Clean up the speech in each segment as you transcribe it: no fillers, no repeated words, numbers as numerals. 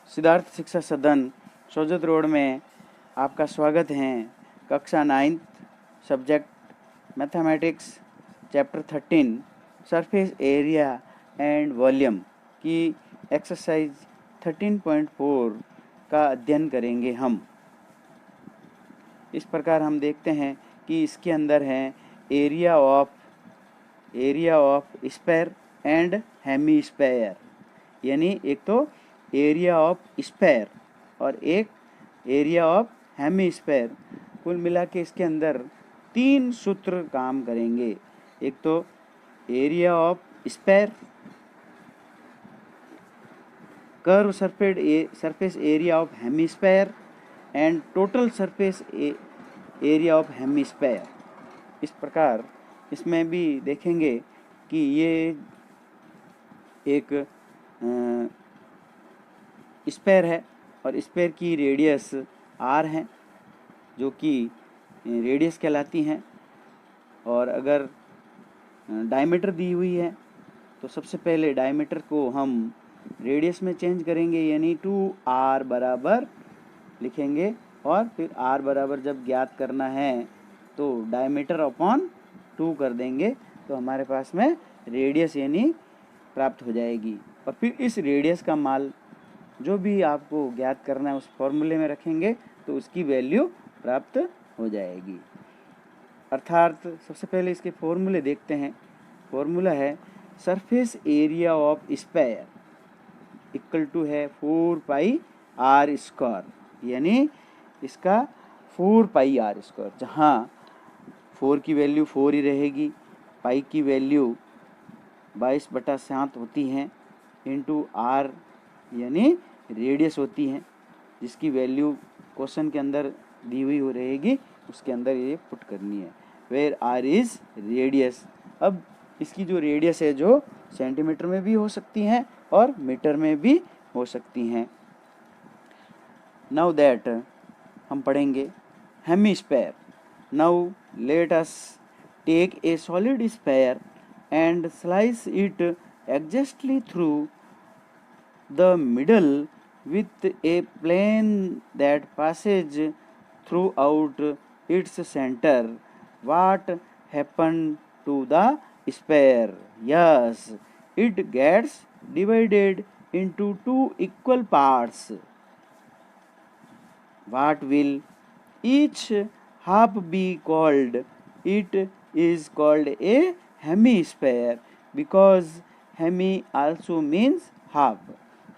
सिद्धार्थ शिक्षा सदन सोजत रोड में आपका स्वागत है। कक्षा 9 subject mathematics chapter 13 surface area and volume की एक्सरसाइज 13.4 का अध्ययन करेंगे हम। इस प्रकार हम देखते हैं कि इसके अंदर है area of sphere and hemisphere, यानी एक तो एरिया ऑफ स्फेयर और एक एरिया ऑफ हेमीस्फेयर। कुल मिला के इसके अंदर 3 सूत्र काम करेंगे। एक तो area of sphere, curve surface area of hemisphere and total surface area of hemisphere. इस प्रकार इसमें भी देखेंगे कि ये एक स्फेयर है और स्फेयर की रेडियस r है, जो कि रेडियस कहलाती हैं। और अगर डायमीटर दी हुई है तो सबसे पहले डायमीटर को हम रेडियस में चेंज करेंगे, यानी 2r बराबर लिखेंगे। और फिर r बराबर जब ज्ञात करना है तो डायमीटर अपॉन 2 कर देंगे, तो हमारे पास में रेडियस यानी प्राप्त हो जाएगी। और फिर इस रेडियस का मान जो भी आपको ज्ञात करना है उस फॉर्मूले में रखेंगे तो उसकी वैल्यू प्राप्त हो जाएगी। अर्थात सबसे पहले इसके फॉर्मूले देखते हैं। फॉर्मूला है surface area of sphere equal to है 4 पाई आर स्क्वायर, यानी इसका 4 पाई आर स्क्वायर, जहाँ 4 की वैल्यू 4 ही रहेगी, पाई की वैल्यू 22/7 होती हैं, इंटू आर यानी रेडियस होती है, जिसकी वैल्यू क्वेश्चन के अंदर दी हुई हो रहेगी, उसके अंदर ये पुट करनी है। Where r is radius. अब इसकी जो रेडियस है जो सेंटीमीटर में भी हो सकती हैं और मीटर में भी हो सकती हैं। नाउ दैट हम पढ़ेंगे hemisphere. Now let us take a solid sphere and slice it exactly through the middle with a plane that passes throughout its center. What happened to the sphere? Yes, it gets divided into 2 equal parts. What will each half be called? It is called a hemisphere because hemi also means half.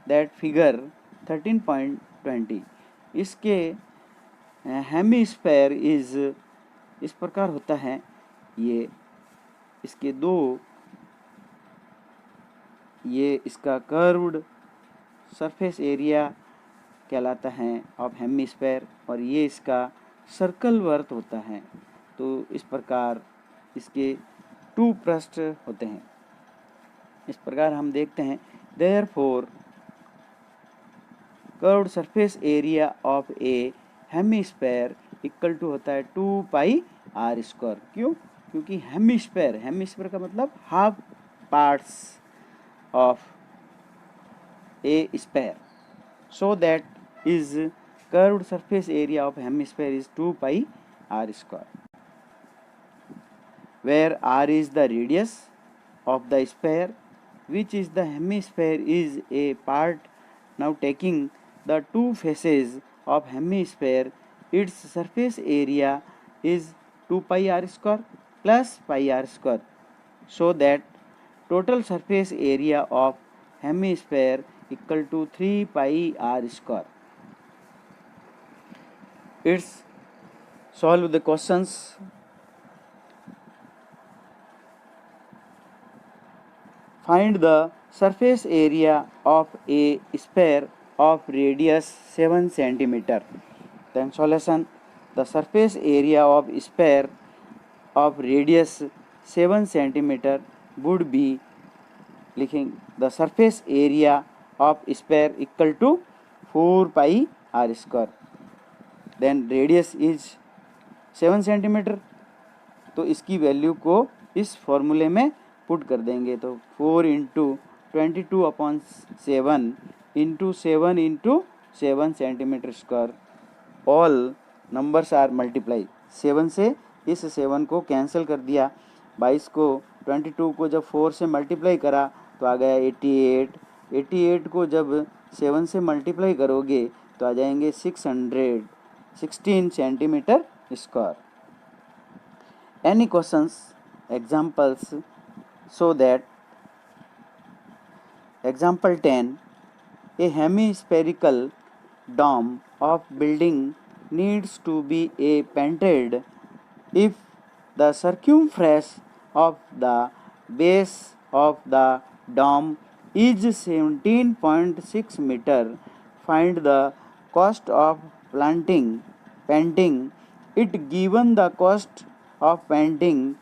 That figure 13.20. इसके hemisphere is इस प्रकार होता है। ये इसके दो, ये इसका कर्व्ड सरफेस एरिया कहलाता है ऑफ हेमीस्फेयर और ये इसका सर्कल वर्थ होता है। तो इस प्रकार इसके 2 पृष्ठ होते हैं। इस प्रकार हम देखते हैं therefore curved surface area of a hemisphere equal to होता है 2 पाई आर स्क्वायर। क्यों? क्योंकि हेमीस्फेयर का मतलब half parts of a sphere, so that is curved surface area of hemisphere is 2 pi r square, where r is the radius of the sphere which is the hemisphere is a part. Now taking the 2 faces of hemisphere, its surface area is 2 pi r square plus pi r square, so that total surface area of hemisphere equal to 3 pi r square. It's solve the questions. Find the surface area of a sphere of radius 7 cm. Then solution: the surface area of sphere of radius 7 cm would be, लिखेंगे the surface area of sphere equal to 4 pi r square. Then radius is 7 cm, तो इसकी value को इस फॉर्मूले में put कर देंगे। तो 4 × 22/7 into 7 centimetre square. All numbers are multiply. 7 से इस 7 को कैंसिल कर दिया, 22 को 22 को जब 4 से मल्टीप्लाई करा तो आ गया 88। 88 को जब 7 से मल्टीप्लाई करोगे तो आ जाएंगे 616 centimetre square. Any questions examples so that example 10, a hemispherical dome of building needs to be painted if the circumference of the base of the dome is 17.6 meter. Find the cost of painting it given the cost of painting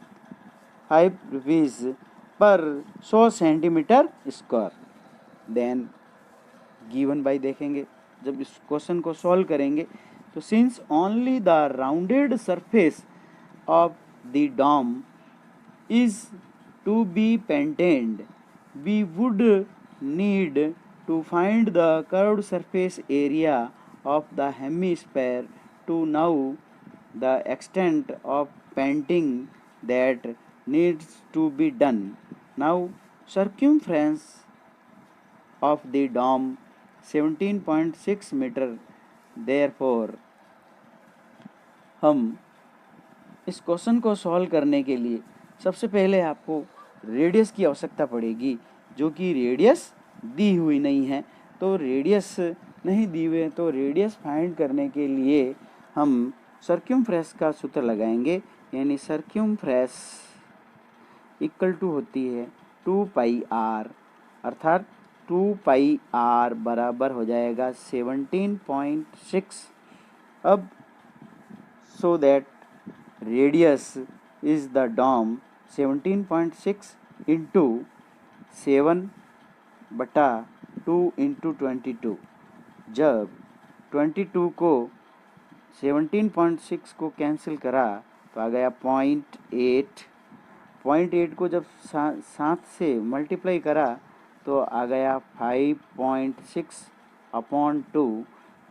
5 rupees per 100 centimetre square. Then given by देखेंगे, जब इस question को solve करेंगे तो since only the rounded surface of the dome is to be painted we would need to find the curved surface area of the hemisphere to know the extent of painting that needs to be done. Now circumference of the dome 17.6 meter. Therefore हम इस question को solve करने के लिए सबसे पहले आपको radius की आवश्यकता पड़ेगी, जो कि रेडियस दी हुई नहीं है। तो रेडियस नहीं दी हुई है तो रेडियस फाइंड करने के लिए हम सर्क्यूमफ्रेंस का सूत्र लगाएंगे, यानी सर्क्यूमफ्रेंस इक्वल टू होती है 2 पाई आर, अर्थात 2 पाई आर बराबर हो जाएगा 17.6। अब so that radius is the dome 17.6 into 7/2 into 22। जब 22 को 17.6 को कैंसिल करा तो आ गया 0.8। 0.8 को जब 7 से मल्टीप्लाई करा तो आ गया 5.6/2।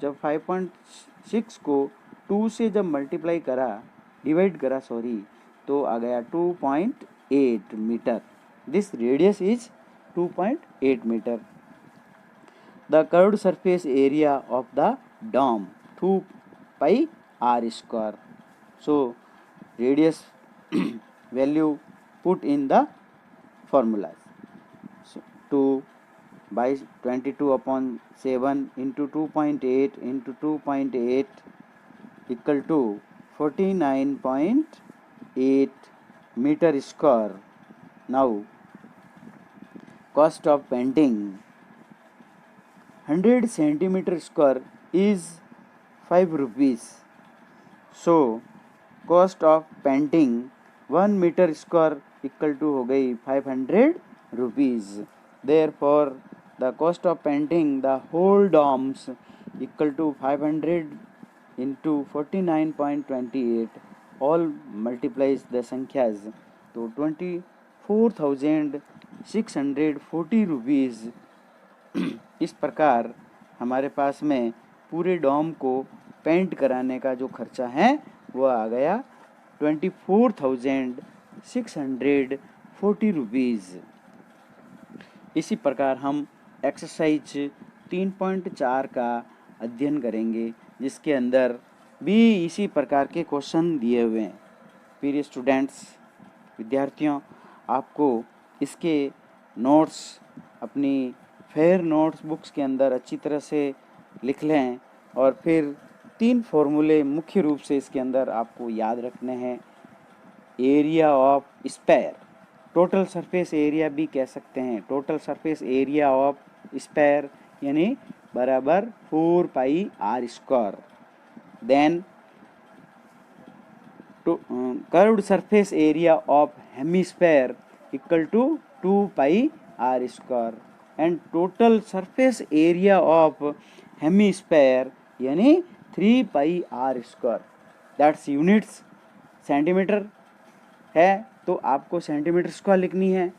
जब 5.6 को 2 से जब मल्टीप्लाई करा डिवाइड करा तो आ गया 2.8 metre. This radius is 2.8 metre. The curved surface area of the dome 2 pi r square. So radius value put in the formulas. So 2 by 22/7 into 2.8 into 2.8 equal to 49.8 meter square. Now cost of painting 100 centimeter square is 5 rupees. So cost of painting 1 metre square equal to हो गई 500 rupees. Therefore the cost of painting the whole domes equal to 500 into 49.28। All multiplies the संख्याज तो 24,640 rupees. इस प्रकार हमारे पास में पूरे Dom को पेंट कराने का जो खर्चा है वो आ गया 24,640 रुपीज़। इसी प्रकार हम एक्सरसाइज 3.4 का अध्ययन करेंगे, जिसके अंदर भी इसी प्रकार के क्वेश्चन दिए हुए हैं। प्रिय स्टूडेंट्स, विद्यार्थियों, आपको इसके नोट्स अपनी फेयर नोट्स बुक्स के अंदर अच्छी तरह से लिख लें और फिर 3 फॉर्मूले मुख्य रूप से इसके अंदर आपको याद रखने हैं। Area of sphere, total surface area भी कह सकते हैं। Total surface area of sphere यानी बराबर 4 pi r square. Then curved surface area of hemisphere equal to 2 pi r square and total surface area of hemisphere यानी 3 pi r square. That's units. Centimetre है तो आपको centimetre square लिखनी है,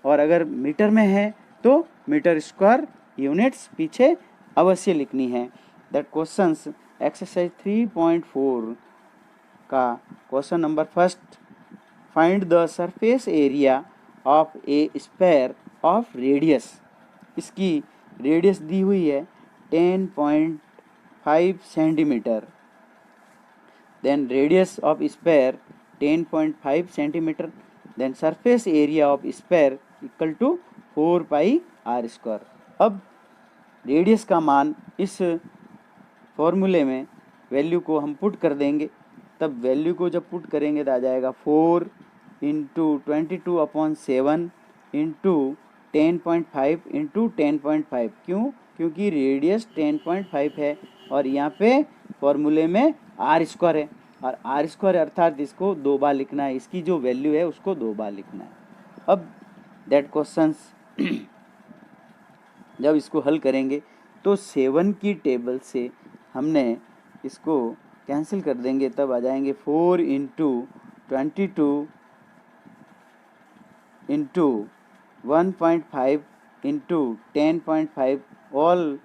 और अगर मीटर में है तो मीटर स्क्वायर यूनिट्स पीछे अवश्य लिखनी है। दैट क्वेश्चंस एक्सरसाइज 3.4 का question number first, find the surface area of a sphere of radius. इसकी रेडियस दी हुई है 10.5 centimetre. Then radius of sphere 10.5 centimetre, then surface area of sphere equal to 4 pi r square. अब radius का मान इस फॉर्मूले में वैल्यू को हम पुट कर देंगे। तब वैल्यू को जब पुट करेंगे तो आ जाएगा 4 इंटू 22/7 इंटू 10.5 इंटू 10.5। क्यों? क्योंकि रेडियस 10.5 है और यहाँ पे फॉर्मूले में आर स्क्वायर है, और आर स्क्वायर अर्थात इसको 2 बार लिखना है, इसकी जो वैल्यू है उसको 2 बार लिखना है। अब दैट क्वेश्चंस जब इसको हल करेंगे तो 7 की टेबल से हमने इसको कैंसिल कर देंगे, तब आ जाएंगे 4 इंटू 22 इंटू 1.5 इंटू 10.5। ऑल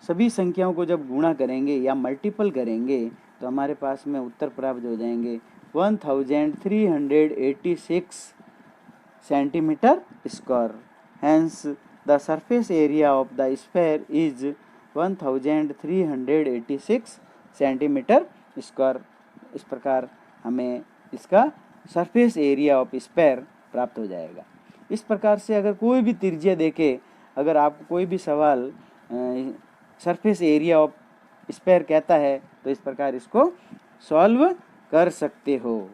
सभी संख्याओं को जब गुणा करेंगे या मल्टीपल करेंगे तो हमारे पास में उत्तर प्राप्त हो जाएंगे 1386 centimetre square. Hence the surface area of the sphere is 1386 centimetre square. इस प्रकार हमें इसका सरफेस एरिया ऑफ स्फेयर प्राप्त हो जाएगा। इस प्रकार से अगर कोई भी त्रिज्या देखे, अगर आपको कोई भी सवाल सरफेस एरिया ऑफ स्फेयर कहता है तो इस प्रकार इसको सॉल्व कर सकते हो।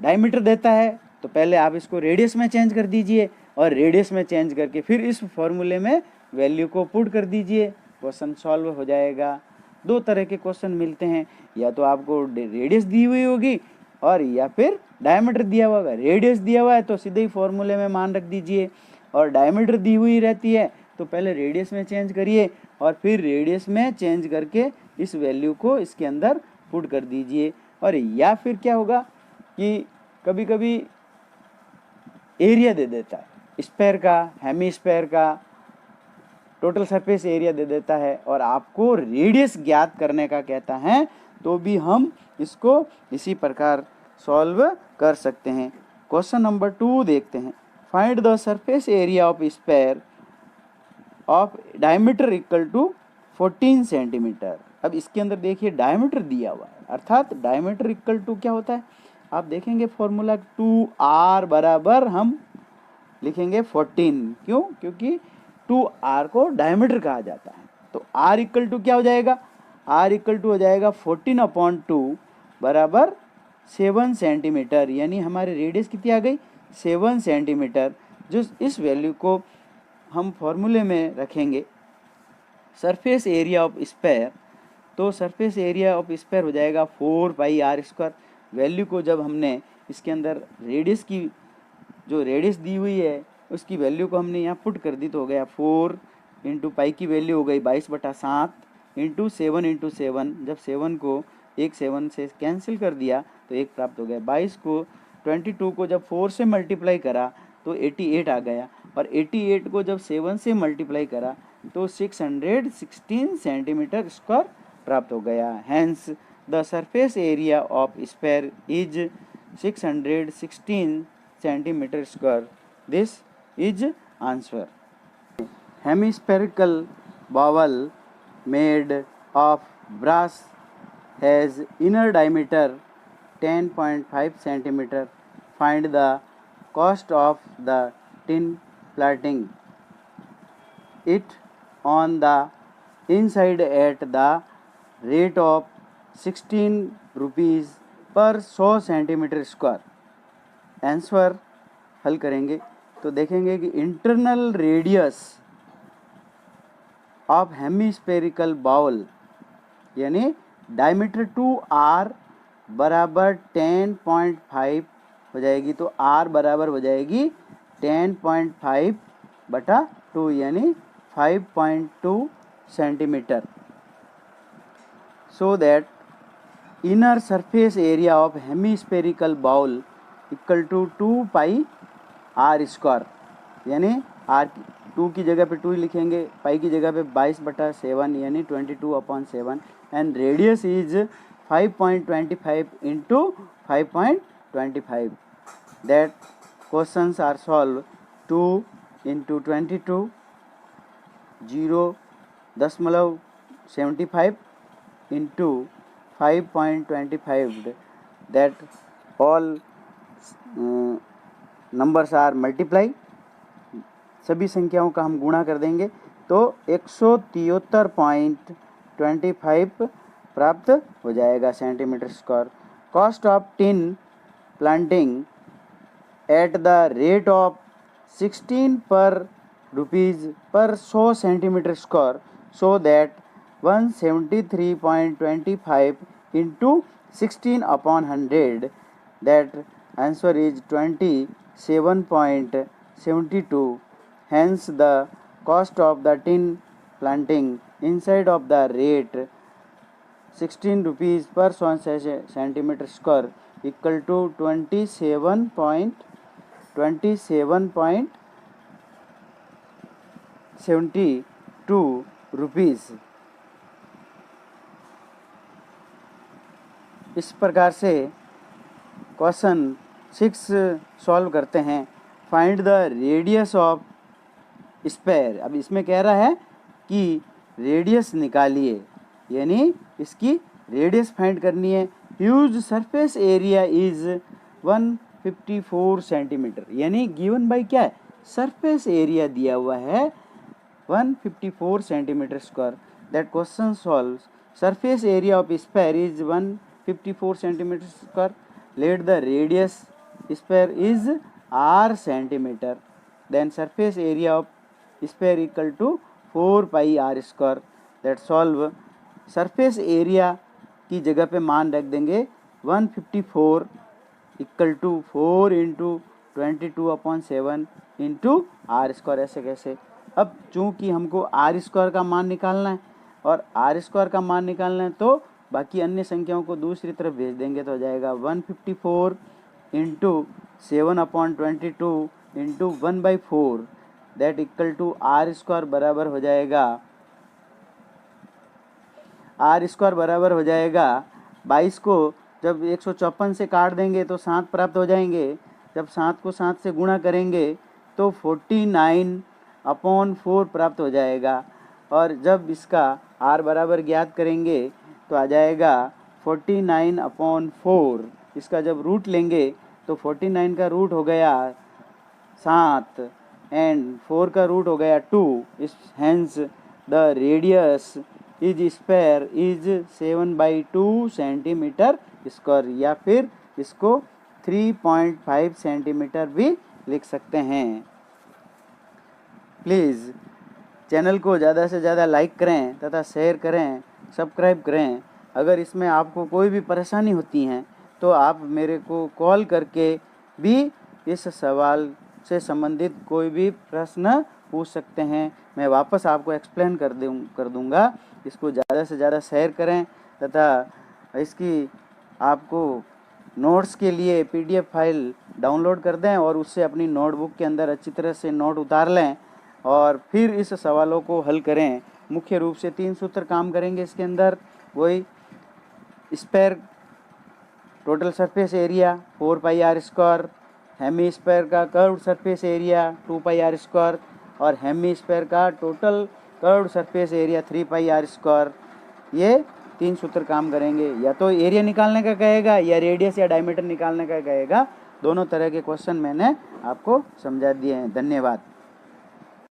डायमीटर देता है तो पहले आप इसको रेडियस में चेंज कर दीजिए और रेडियस में चेंज करके फिर इस फॉर्मूले में वैल्यू को पुट कर दीजिए, क्वेश्चन सॉल्व हो जाएगा। 2 तरह के क्वेश्चन मिलते हैं, या तो आपको रेडियस दी हुई होगी और या फिर डायमीटर दिया हुआ होगा। रेडियस दिया हुआ है तो सीधे ही फॉर्मूले में मान रख दीजिए, और डायमीटर दी हुई रहती है तो पहले रेडियस में चेंज करिए और फिर रेडियस में चेंज करके इस वैल्यू को इसके अंदर पुट कर दीजिए। और या फिर क्या होगा कि कभी कभी एरिया दे देता है स्फेयर का, हेमीस्फेयर का टोटल सरफेस एरिया दे देता है और आपको रेडियस ज्ञात करने का कहता है, तो भी हम इसको इसी प्रकार सॉल्व कर सकते हैं। क्वेश्चन नंबर 2 देखते हैं। Find the surface area of sphere of diameter equal to 14 centimetre. अब इसके अंदर देखिए डायमीटर दिया हुआ है, अर्थात डायमीटर इक्वल टू क्या होता है, आप देखेंगे फॉर्मूला 2r बराबर हम लिखेंगे 14। क्यों? क्योंकि 2r को डायमीटर कहा जाता है। तो r इक्वल टू क्या हो जाएगा, r इक्वल टू हो जाएगा 14/2 बराबर 7 सेंटीमीटर, यानी हमारी रेडियस कितनी आ गई 7 सेंटीमीटर। जो इस वैल्यू को हम फॉर्मूले में रखेंगे सरफेस एरिया ऑफ स्फेयर, तो सरफेस एरिया ऑफ स्फेयर हो जाएगा 4 पाई आर स्क्वायर। वैल्यू को जब हमने इसके अंदर रेडियस की जो रेडियस दी हुई है उसकी वैल्यू को हमने यहाँ पुट कर दी तो हो गया 4 इंटू पाई की वैल्यू हो गई 22/7 इंटू 7 इंटू 7। जब 7 को 7 से कैंसिल कर दिया तो 1 प्राप्त हो गया। 22 को 22 को जब 4 से मल्टीप्लाई करा तो 88 आ गया, और 88 को जब 7 से मल्टीप्लाई करा तो 616 सेंटीमीटर स्क्वायर प्राप्त हो गया। Hence the surface area of sphere is 616 centimetre square. This is answer. Hemispherical bowl made of brass has inner diameter 10.5 centimeter. Find the cost of the tin plating it on the inside at the rate of 16 rupees per 100 centimetre square. Answer हल करेंगे तो देखेंगे कि internal radius of hemispherical bowl यानी diameter 2r बराबर 10.5 हो जाएगी, तो r बराबर हो जाएगी 10.5/2 यानी 5.2 centimetre. So that inner surface area of hemispherical bowl equal to 2 pi r square, यानी r 2 की जगह पे 2 लिखेंगे, पाई की जगह पे 22/7 यानी 22/7 and radius is 5.25 into 5.25. That questions are solve 2 into 22 0.75 into 5.25. That all numbers are multiply. सभी संख्याओं का हम गुणा कर देंगे तो 173.25 प्राप्त हो जाएगा centimetre square. Cost of tin planting at the rate of 16 पर रुपीज़ पर 100 centimetre square, so that 173.25 into 16/100. That answer is 27.72. Hence the cost of the tin planting inside of the rate 16 rupees per centimeter square equal to 27.72 rupees. इस प्रकार से question 6 solve करते हैं. Find the radius of sphere. अब इसमें कह रहा है कि रेडियस निकालिए, यानी इसकी रेडियस फाइंड करनी है. Whose surface area is 154 centimetre, यानी गिवन बाय क्या है, सरफेस एरिया दिया हुआ है 154 centimetre square. That question solves. Surface area of sphere is 154 centimetre square. Let the radius sphere is r centimetre. Then surface area of sphere equal to 4 pi r square. That solve. Surface area की जगह पे मान रख देंगे 154 equal to 4 into 22/7 into r square. ऐसे कैसे. अब चूँकि हमको r स्क्वायर का मान निकालना है और r स्क्वायर का मान निकालना है तो बाकी अन्य संख्याओं को दूसरी तरफ भेज देंगे तो हो जाएगा 154 into 7/22 into 1/4. That equal to r square बराबर हो जाएगा, r स्क्वायर बराबर हो जाएगा 22 को जब 154 से काट देंगे तो 7 प्राप्त हो जाएंगे. जब 7 को 7 से गुणा करेंगे तो 49/4 प्राप्त हो जाएगा. और जब इसका r बराबर ज्ञात करेंगे तो आ जाएगा 49/4. इसका जब रूट लेंगे तो 49 का रूट हो गया 7 एंड 4 का रूट हो गया 2. इस hence the radius is sphere is 7/2 centimetre square, या फिर इसको 3.5 सेंटीमीटर भी लिख सकते हैं. प्लीज़ चैनल को ज़्यादा से ज़्यादा लाइक करें तथा शेयर करें, सब्सक्राइब करें. अगर इसमें आपको कोई भी परेशानी होती है तो आप मेरे को कॉल करके भी इस सवाल से संबंधित कोई भी प्रश्न पूछ सकते हैं. मैं वापस आपको एक्सप्लेन कर दूंगा. इसको ज़्यादा से ज़्यादा शेयर करें तथा इसकी आपको नोट्स के लिए PDF फाइल डाउनलोड कर दें और उससे अपनी नोटबुक के अंदर अच्छी तरह से नोट उतार लें और फिर इस सवालों को हल करें. मुख्य रूप से 3 सूत्र काम करेंगे इसके अंदर. वही spare total surface area 4 pi r square, Hemy spare का कर्व्ड सरफेस एरिया 2 पाई r स्क्वायर और हेमी स्पेयर का टोटल कर्व्ड सरफेस एरिया 3 पाई r स्क्वायर. ये 3 सूत्र काम करेंगे. या तो एरिया निकालने का कहेगा या रेडियस या डायमीटर निकालने का कहेगा. दोनों तरह के क्वेश्चन मैंने आपको समझा दिए हैं. धन्यवाद.